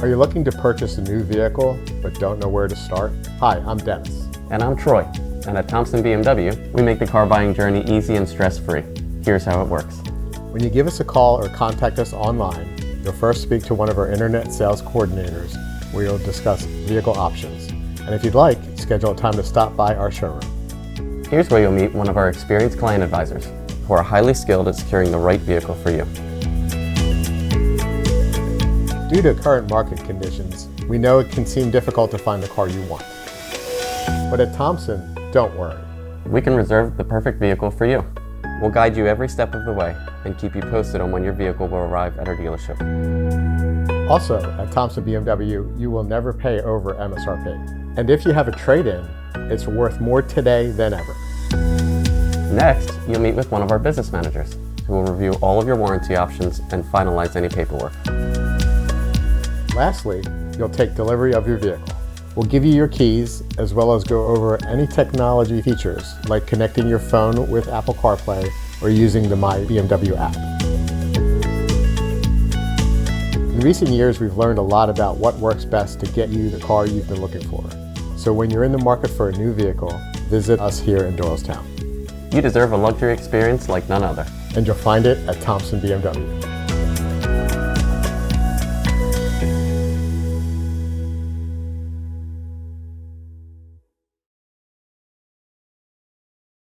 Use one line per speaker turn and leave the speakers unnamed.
Are you looking to purchase a new vehicle but don't know where to start? Hi, I'm Dennis.
And I'm Troy. And at Thompson BMW, we make the car buying journey easy and stress-free. Here's how it works.
When you give us a call or contact us online, you'll first speak to one of our internet sales coordinators where you'll discuss vehicle options. And if you'd like, schedule a time to stop by our showroom.
Here's where you'll meet one of our experienced client advisors who are highly skilled at securing the right vehicle for you.
Due to current market conditions, we know it can seem difficult to find the car you want. But at Thompson, don't worry.
We can reserve the perfect vehicle for you. We'll guide you every step of the way and keep you posted on when your vehicle will arrive at our dealership.
Also, at Thompson BMW, you will never pay over MSRP. And if you have a trade-in, it's worth more today than ever.
Next, you'll meet with one of our business managers who will review all of your warranty options and finalize any paperwork.
Lastly, you'll take delivery of your vehicle. We'll give you your keys as well as go over any technology features like connecting your phone with Apple CarPlay or using the My BMW app. In recent years, we've learned a lot about what works best to get you the car you've been looking for. So when you're in the market for a new vehicle, visit us here in Doylestown.
You deserve a luxury experience like none other.
And you'll find it at Thompson BMW.